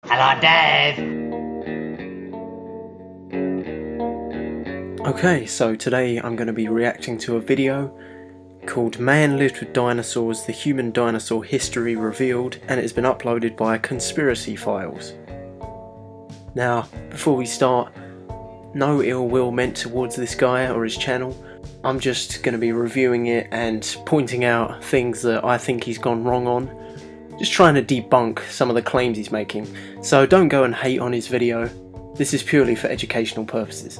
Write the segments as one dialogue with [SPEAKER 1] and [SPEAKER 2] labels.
[SPEAKER 1] Hello, Dave.
[SPEAKER 2] Okay, so today I'm going to be reacting to a video called Man Lived with Dinosaurs, the Human Dinosaur History Revealed, and it has been uploaded by Conspiracy Files. Now, before we start, no ill will meant towards this guy or his channel. I'm just going to be reviewing it and pointing out things that I think he's gone wrong on. Just trying to debunk some of the claims he's making. So don't go and hate on his video. This is purely for educational purposes.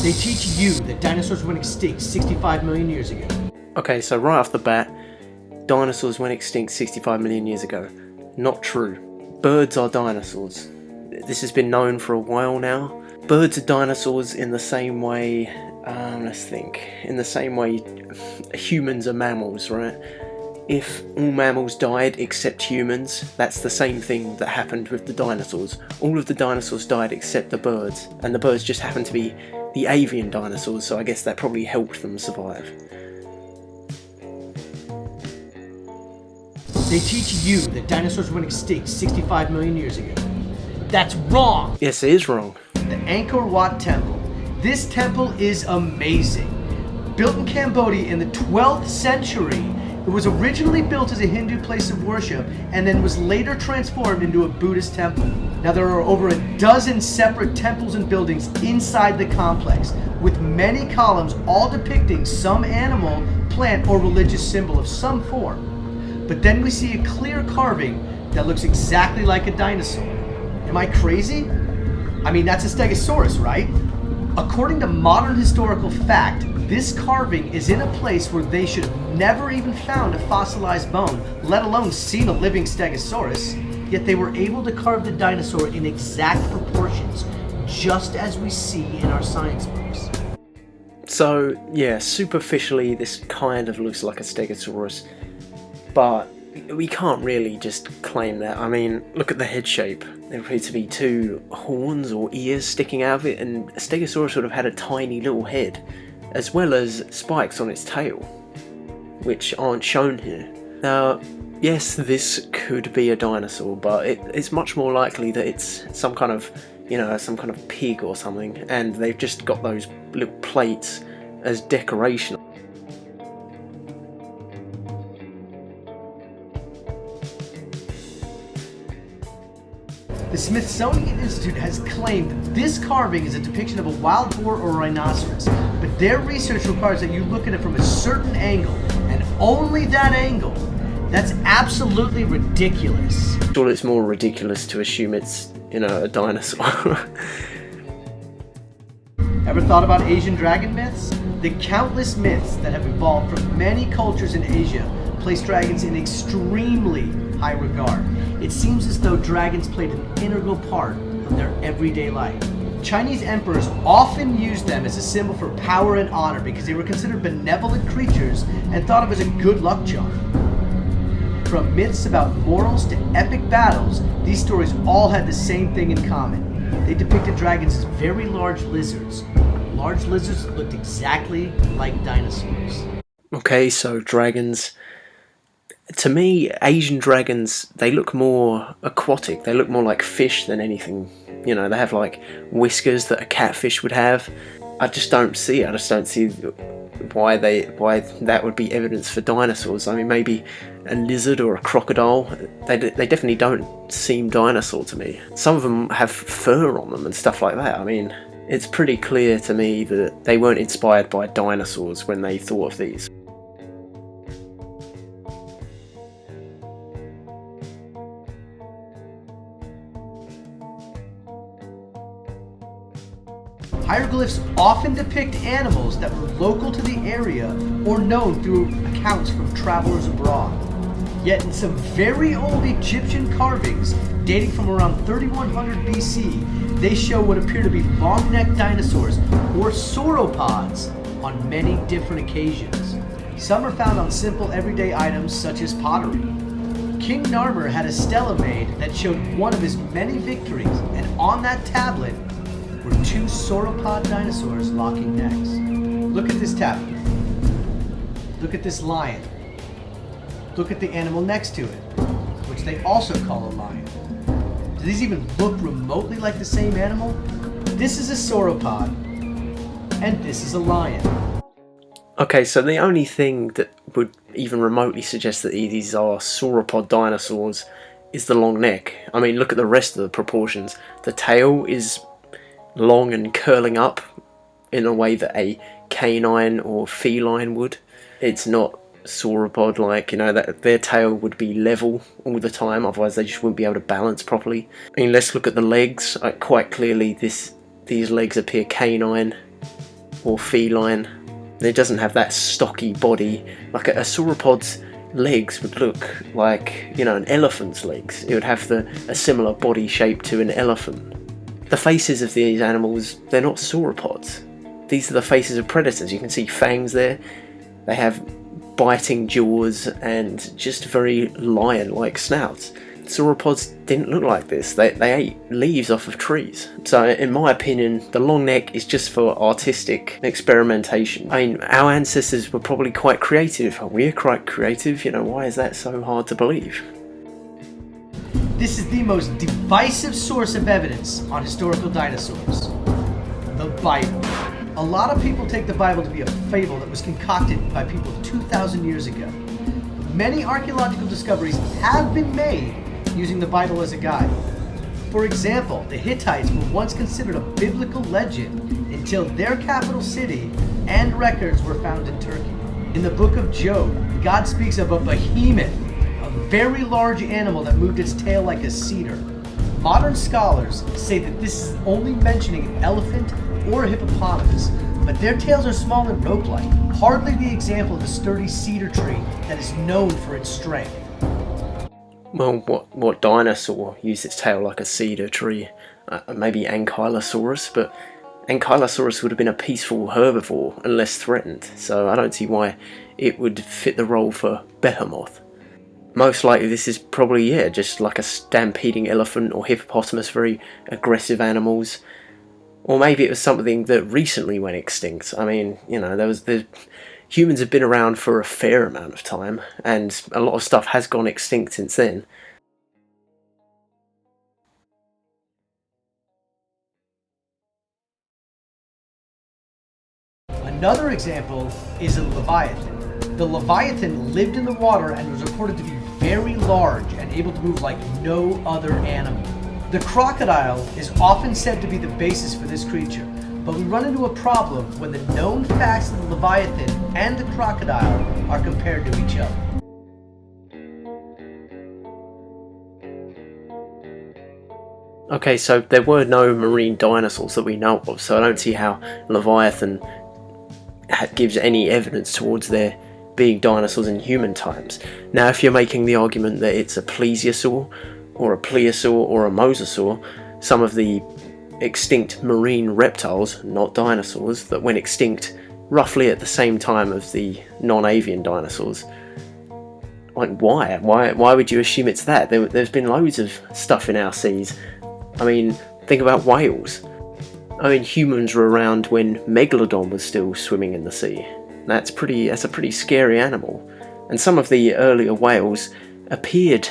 [SPEAKER 1] They teach you that dinosaurs went extinct 65 million years ago.
[SPEAKER 2] Okay, so right off the bat, dinosaurs went extinct 65 million years ago. Not true. Birds are dinosaurs. This has been known for a while now. Birds are dinosaurs in the same way, let's think, in the same way humans are mammals, right? If all mammals died except humans, that's the same thing that happened with the dinosaurs. All of the dinosaurs died except the birds, and the birds just happened to be the avian dinosaurs, so I guess that probably helped them survive.
[SPEAKER 1] They teach you that dinosaurs went extinct 65 million years ago. That's wrong!
[SPEAKER 2] Yes, it is wrong.
[SPEAKER 1] The Angkor Wat Temple. This temple is amazing. Built in Cambodia in the 12th century, it was originally built as a Hindu place of worship and then was later transformed into a Buddhist temple. Now there are over a dozen separate temples and buildings inside the complex, with many columns all depicting some animal, plant, or religious symbol of some form. But then we see a clear carving that looks exactly like a dinosaur. Am I crazy? I mean, that's a Stegosaurus, right? According to modern historical fact, this carving is in a place where they should have never even found a fossilized bone, let alone seen a living Stegosaurus, yet they were able to carve the dinosaur in exact proportions, just as we see in our science books.
[SPEAKER 2] So, yeah, superficially this kind of looks like a Stegosaurus, but we can't really just claim that. I mean, look at the head shape. There appear to be two horns or ears sticking out of it, and a Stegosaurus would have had a tiny little head, as well as spikes on its tail, which aren't shown here. Now, yes, this could be a dinosaur, but it's much more likely that it's some kind of, some kind of pig or something, and they've just got those little plates as decoration.
[SPEAKER 1] The Smithsonian Institute has claimed that this carving is a depiction of a wild boar or rhinoceros, but their research requires that you look at it from a certain angle, and only that angle. That's absolutely ridiculous.
[SPEAKER 2] Sure, it's more ridiculous to assume it's, a dinosaur.
[SPEAKER 1] Ever thought about Asian dragon myths? The countless myths that have evolved from many cultures in Asia place dragons in extremely high regard. It seems as though dragons played an integral part of their everyday life. Chinese emperors often used them as a symbol for power and honor because they were considered benevolent creatures and thought of as a good luck charm. From myths about morals to epic battles, these stories all had the same thing in common. They depicted dragons as very large lizards. Large lizards that looked exactly like dinosaurs.
[SPEAKER 2] Okay, so dragons. To me, Asian dragons, they look more aquatic. They look more like fish than anything. They have like whiskers that a catfish would have. I just don't see why that would be evidence for dinosaurs. I mean, maybe a lizard or a crocodile. They definitely don't seem dinosaur to me. Some of them have fur on them and stuff like that. I mean, it's pretty clear to me that they weren't inspired by dinosaurs when they thought of these.
[SPEAKER 1] Hieroglyphs often depict animals that were local to the area or known through accounts from travelers abroad. Yet in some very old Egyptian carvings, dating from around 3100 BC, they show what appear to be long-necked dinosaurs or sauropods on many different occasions. Some are found on simple everyday items such as pottery. King Narmer had a stela made that showed one of his many victories, and on that tablet were two sauropod dinosaurs locking necks. Look at this tablet. Look at this lion. Look at the animal next to it, which they also call a lion. Do these even look remotely like the same animal? This is a sauropod, and this is a lion.
[SPEAKER 2] Okay, so the only thing that would even remotely suggest that these are sauropod dinosaurs is the long neck. I mean, look at the rest of the proportions. The tail is long and curling up in a way that a canine or feline would. It's not sauropod like, you know, that their tail would be level all the time, otherwise they just wouldn't be able to balance properly. I mean, let's look at the legs. Quite clearly these legs appear canine or feline. It doesn't have that stocky body. Like a sauropod's legs would look like, you know, an elephant's legs. It would have a similar body shape to an elephant. The faces of these animals, they're not sauropods. These are the faces of predators. You can see fangs there. They have biting jaws and just very lion-like snouts. Sauropods didn't look like this. They ate leaves off of trees. So in my opinion, the long neck is just for artistic experimentation. I mean, our ancestors were probably quite creative. We're quite creative, you know, why is that so hard to believe?
[SPEAKER 1] This is the most divisive source of evidence on historical dinosaurs. The Bible. A lot of people take the Bible to be a fable that was concocted by people 2,000 years ago. Many archaeological discoveries have been made using the Bible as a guide. For example, the Hittites were once considered a biblical legend until their capital city and records were found in Turkey. In the book of Job, God speaks of a behemoth, a very large animal that moved its tail like a cedar. Modern scholars say that this is only mentioning an elephant or a hippopotamus, but their tails are small and rope-like, hardly the example of the sturdy cedar tree that is known for its strength.
[SPEAKER 2] Well, what dinosaur used its tail like a cedar tree? Maybe Ankylosaurus, but Ankylosaurus would have been a peaceful herbivore and less threatened, so I don't see why it would fit the role for Behemoth. Most likely this is probably, yeah, just like a stampeding elephant or hippopotamus, very aggressive animals. Or maybe it was something that recently went extinct. I mean, you know, humans have been around for a fair amount of time, and a lot of stuff has gone extinct since then.
[SPEAKER 1] Another example is a Leviathan. The Leviathan lived in the water and was reported to be very large and able to move like no other animal. The crocodile is often said to be the basis for this creature, but we run into a problem when the known facts of the Leviathan and the crocodile are compared to each other.
[SPEAKER 2] Okay, so there were no marine dinosaurs that we know of, so I don't see how Leviathan gives any evidence towards there being dinosaurs in human times. Now, if you're making the argument that it's a plesiosaur, or a plesiosaur, or a mosasaur, some of the extinct marine reptiles, not dinosaurs, that went extinct roughly at the same time as the non-avian dinosaurs. Like, why? Why would you assume it's that? There's been loads of stuff in our seas. I mean, think about whales. I mean, humans were around when Megalodon was still swimming in the sea. That's a pretty scary animal. And some of the earlier whales appeared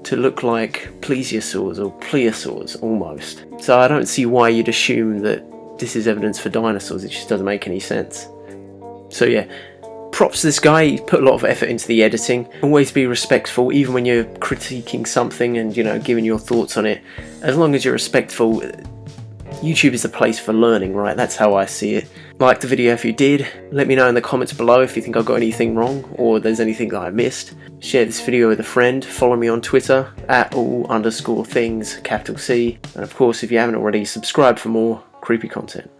[SPEAKER 2] to look like plesiosaurs or plesiosaurs almost. So I don't see why you'd assume that this is evidence for dinosaurs. It just doesn't make any sense. So yeah, props to this guy. He put a lot of effort into the editing. Always be respectful, even when you're critiquing something and, you know, giving your thoughts on it. As long as you're respectful, YouTube is the place for learning, right? That's how I see it. Like the video if you did. Let me know in the comments below if you think I got anything wrong or there's anything that I missed. Share this video with a friend. Follow me on Twitter @all_things, capital C. And of course, if you haven't already, subscribe for more creepy content.